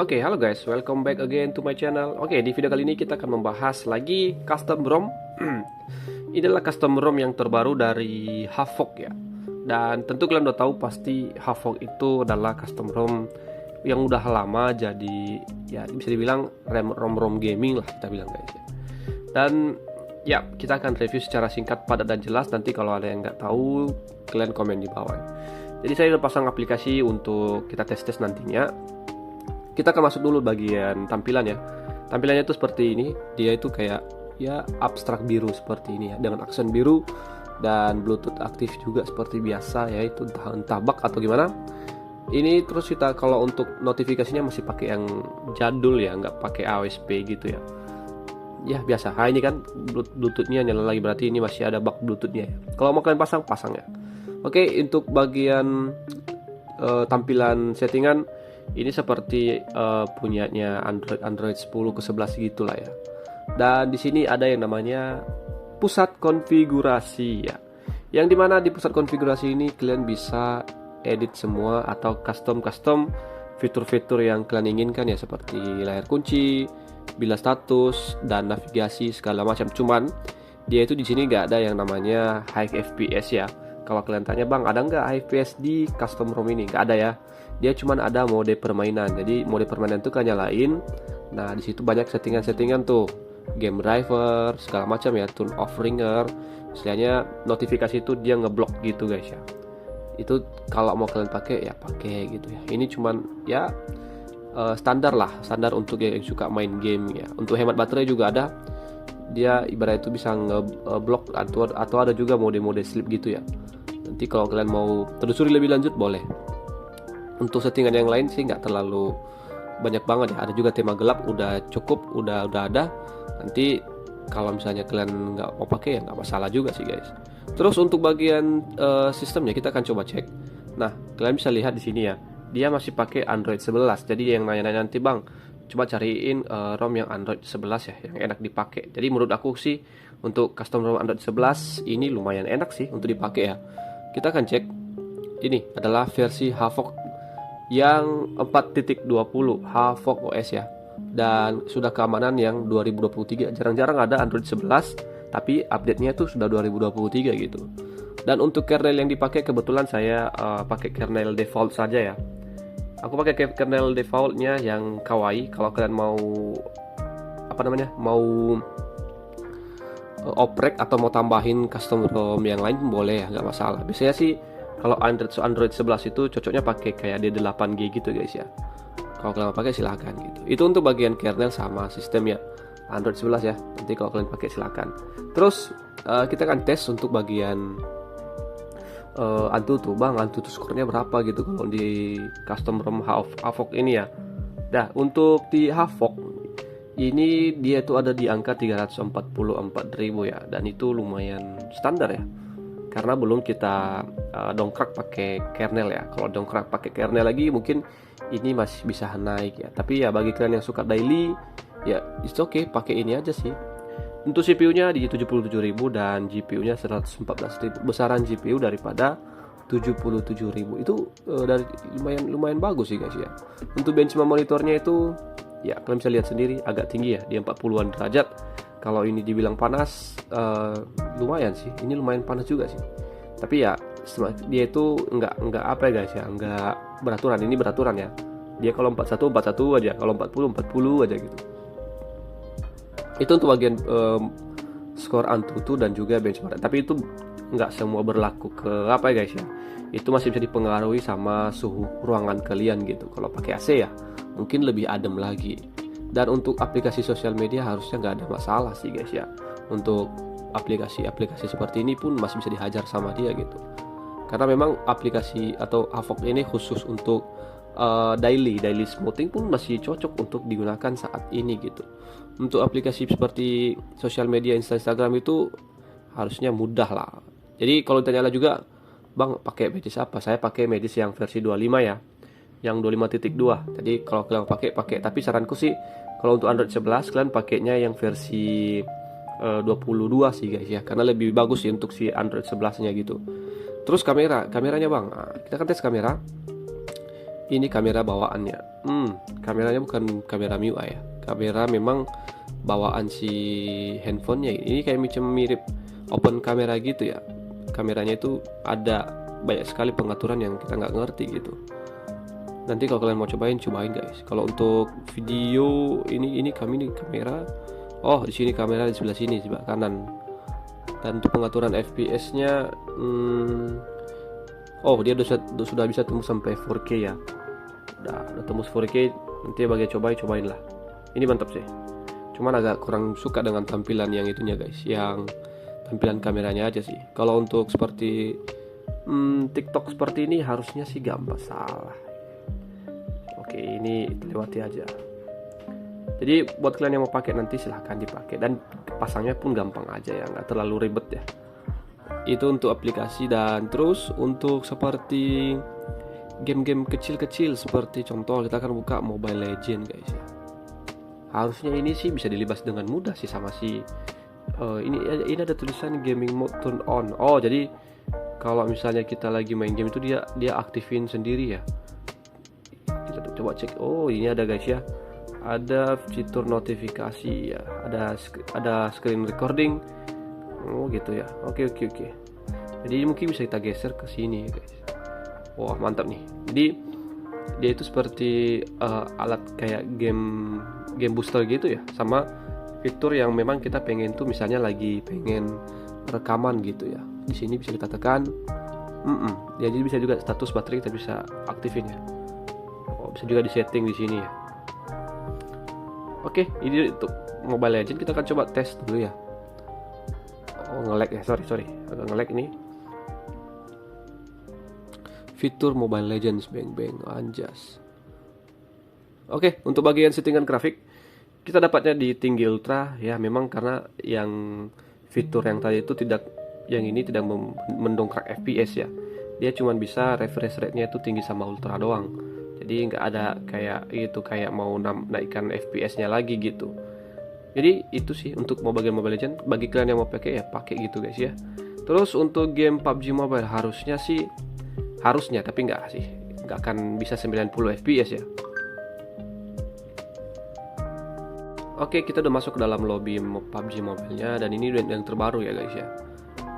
Oke, halo guys, welcome back again to my channel. Oke, di video kali ini kita akan membahas lagi custom ROM. Ini adalah custom ROM yang terbaru dari Havok ya. Dan tentu kalian udah tahu pasti Havok itu adalah custom ROM yang udah lama, jadi ya bisa dibilang ROM gaming lah kita bilang guys ya. Dan ya, kita akan review secara singkat, padat dan jelas. Nanti kalau ada yang nggak tahu, kalian komen di bawah. Jadi saya udah pasang aplikasi untuk kita tes nantinya. Kita akan masuk dulu bagian tampilan ya. Tampilannya itu seperti ini. Dia itu kayak ya abstrak biru seperti ini ya, dengan aksen biru dan Bluetooth aktif juga seperti biasa ya. Itu entah bug atau gimana. Ini terus kita kalau untuk notifikasinya masih pakai yang jadul ya, nggak pakai AOSP gitu ya. Ya biasa. Nah, ini kan Bluetoothnya nyala lagi, berarti ini masih ada bug Bluetoothnya ya. Kalau mau kalian pasang ya. Oke, untuk bagian tampilan settingan ini seperti punyanya Android 10 ke 11 gitulah ya. Dan di sini ada yang namanya pusat konfigurasi ya. Yang dimana di pusat konfigurasi ini kalian bisa edit semua atau custom fitur-fitur yang kalian inginkan ya, seperti layar kunci, bilas status dan navigasi segala macam. Cuman dia itu di sini nggak ada yang namanya high FPS ya. Kalau kalian tanya, bang, ada nggak high FPS di custom ROM ini? Nggak ada ya. Dia cuma ada mode permainan. Jadi mode permainan itu kalian nyalain. Nah, di situ banyak settingan tuh, game driver segala macam ya, turn off ringer. Istilahnya notifikasi itu dia ngeblok gitu guys ya. Itu kalau mau kalian pakai ya pakai gitu ya. Ini cuman ya standar untuk yang suka main game ya. Untuk hemat baterai juga ada. Dia ibarat itu bisa ngeblok atau ada juga mode sleep gitu ya. Nanti kalau kalian mau telusuri lebih lanjut boleh. Untuk settingan yang lain sih nggak terlalu banyak banget ya. Ada juga tema gelap, udah cukup, udah ada. Nanti kalau misalnya kalian nggak mau pakai ya nggak masalah juga sih guys. Terus untuk bagian sistemnya kita akan coba cek. Nah, kalian bisa lihat di sini ya, dia masih pakai Android 11. Jadi yang nanya-nanya nanti, bang, coba cariin ROM yang Android 11 ya, yang enak dipakai. Jadi menurut aku sih untuk custom ROM Android 11 ini lumayan enak sih untuk dipakai ya. Kita akan cek. Ini adalah versi Havok yang 4.20 Havok OS ya, dan sudah keamanan yang 2023. Jarang-jarang ada Android 11 tapi update-nya tuh sudah 2023 gitu. Dan untuk kernel yang dipakai, kebetulan saya pakai kernel default saja ya. Aku pakai kernel defaultnya yang kawaii. Kalau kalian mau mau oprek atau mau tambahin custom ROM yang lain boleh ya, nggak masalah. Biasanya sih kalau Android 11 itu cocoknya pakai kayak D8G gitu guys ya. Kalau kalian mau pakai silahkan gitu. Itu untuk bagian kernel sama sistemnya Android 11 ya. Nanti kalau kalian pakai silahkan. Terus kita akan tes untuk bagian Antutu, bang, Antutu skornya berapa gitu kalau di custom ROM Havok ini ya. Nah, untuk di Havok ini dia tuh ada di angka 344.000 ya, dan itu lumayan standar ya. Karena belum kita dongkrak pakai kernel ya. Kalau dongkrak pakai kernel lagi mungkin ini masih bisa naik ya. Tapi ya bagi kalian yang suka daily ya it's okay, pakai ini aja sih. Untuk CPU-nya di 77.000 dan GPU-nya 114.000. Besaran GPU daripada 77.000 itu dari lumayan bagus sih guys ya. Untuk benchmark monitornya itu ya kalian bisa lihat sendiri, agak tinggi ya, di 40-an derajat. Kalau ini dibilang panas, lumayan sih. Ini lumayan panas juga sih. Tapi ya dia itu nggak apa ya guys ya, nggak beraturan. Ini beraturan ya. Dia kalau 41 aja, kalau 40 aja gitu. Itu untuk bagian skor Antutu dan juga benchmark. Tapi itu nggak semua berlaku ke apa ya guys ya. Itu masih bisa dipengaruhi sama suhu ruangan kalian gitu. Kalau pakai AC ya mungkin lebih adem lagi. Dan untuk aplikasi sosial media harusnya nggak ada masalah sih guys ya. Untuk aplikasi seperti ini pun masih bisa dihajar sama dia gitu. Karena memang aplikasi atau Havok ini khusus untuk daily smoothing pun masih cocok untuk digunakan saat ini gitu. Untuk aplikasi seperti sosial media Instagram itu harusnya mudah lah. Jadi kalau ditanya juga, bang, pakai medis apa? Saya pakai medis yang versi 25 ya, yang 25.2. Jadi kalau kalian pakai, tapi saranku sih kalau untuk Android 11 kalian pakainya yang versi 22 sih guys ya, karena lebih bagus sih untuk si Android 11 nya gitu. Terus kameranya bang, kita kan tes kamera. Ini kamera bawaannya. Kameranya bukan kamera MIUI ya. Kamera memang bawaan si handphonenya. Ini kayak macam mirip open kamera gitu ya. Kameranya itu ada banyak sekali pengaturan yang kita nggak ngerti gitu. Nanti kalau kalian mau cobain guys. Kalau untuk video ini kamera. Oh, di sini kamera di sebelah sini, sebelah kanan. Dan untuk pengaturan FPS-nya, oh dia sudah bisa tembus sampai 4K ya. Udah tembus 4K. Nanti bagi cobain lah. Ini mantap sih. Cuman agak kurang suka dengan tampilan yang itunya guys, yang tampilan kameranya aja sih. Kalau untuk seperti TikTok seperti ini harusnya sih gak masalah. Oke, ini lewati aja. Jadi buat kalian yang mau pakai nanti silahkan dipakai, dan pasangnya pun gampang aja ya, nggak terlalu ribet ya. Itu untuk aplikasi. Dan terus untuk seperti game-game kecil-kecil, seperti contoh kita akan buka Mobile Legend guys ya. Harusnya ini sih bisa dilibas dengan mudah sih sama si ini ada tulisan gaming mode turn on. Oh, jadi kalau misalnya kita lagi main game itu dia aktifin sendiri ya. Kita coba cek. Oh, ini ada guys ya. Ada fitur notifikasi ya, ada screen recording. Oh gitu ya. Oke. Jadi mungkin bisa kita geser ke sini ya guys. Wah, mantap nih. Jadi dia itu seperti alat kayak game booster gitu ya, sama fitur yang memang kita pengen tuh, misalnya lagi pengen rekaman gitu ya. Di sini bisa kita tekan. Ya, jadi bisa juga status baterai kita bisa aktifin ya. Oh, bisa juga disetting di sini ya. Oke, ini untuk Mobile Legends kita akan coba tes dulu ya. Oh, nge-lag ya, sorry, agak nge-lag ini. Fitur Mobile Legends beng anjas. Oke, untuk bagian settingan grafik kita dapatnya di tinggi ultra ya, memang karena yang fitur yang tadi itu yang ini tidak mendongkrak FPS ya. Dia cuma bisa refresh rate-nya itu tinggi sama ultra doang. Jadi nggak ada kayak mau naikkan FPS-nya lagi gitu. Jadi itu sih untuk Mobile Legends. Bagi kalian yang mau pakai ya pakai gitu guys ya. Terus untuk game PUBG Mobile harusnya, tapi nggak akan bisa 90 FPS ya. Oke, kita udah masuk ke dalam lobby PUBG Mobile-nya, dan ini yang terbaru ya guys ya.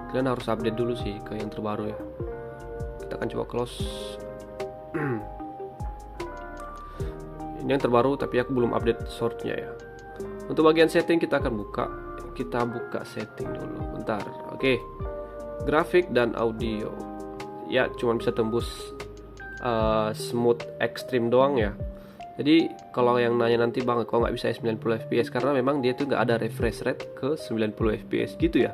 Kalian harus update dulu sih ke yang terbaru ya. Kita akan coba close. Ini yang terbaru, tapi aku belum update source-nya ya. Untuk bagian setting kita akan buka setting dulu bentar. Oke. Grafik dan audio ya cuma bisa tembus smooth extreme doang ya. Jadi kalau yang nanya nanti bang kok nggak bisa 90 fps, karena memang dia tuh nggak ada refresh rate ke 90 fps gitu ya.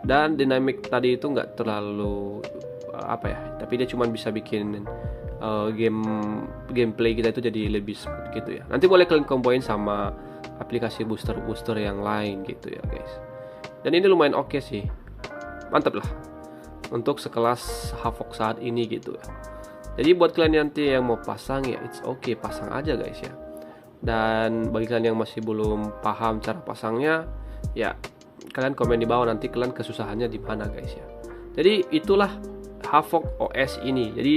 Dan dynamic tadi itu nggak terlalu tapi dia cuma bisa bikin gameplay kita itu jadi lebih smooth gitu ya. Nanti boleh kalian combine sama aplikasi booster yang lain gitu ya guys. Dan ini lumayan oke sih, mantap lah untuk sekelas Havok saat ini gitu ya. Jadi buat kalian nanti yang mau pasang ya it's okay, pasang aja guys ya. Dan bagi kalian yang masih belum paham cara pasangnya ya, kalian komen di bawah nanti kalian kesusahannya di mana guys ya. Jadi itulah Havok OS ini. Jadi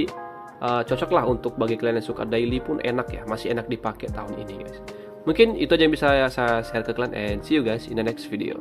cocok lah untuk bagi kalian yang suka daily pun enak ya, masih enak dipakai tahun ini guys. Mungkin itu aja yang bisa saya share ke kalian, and see you guys in the next video.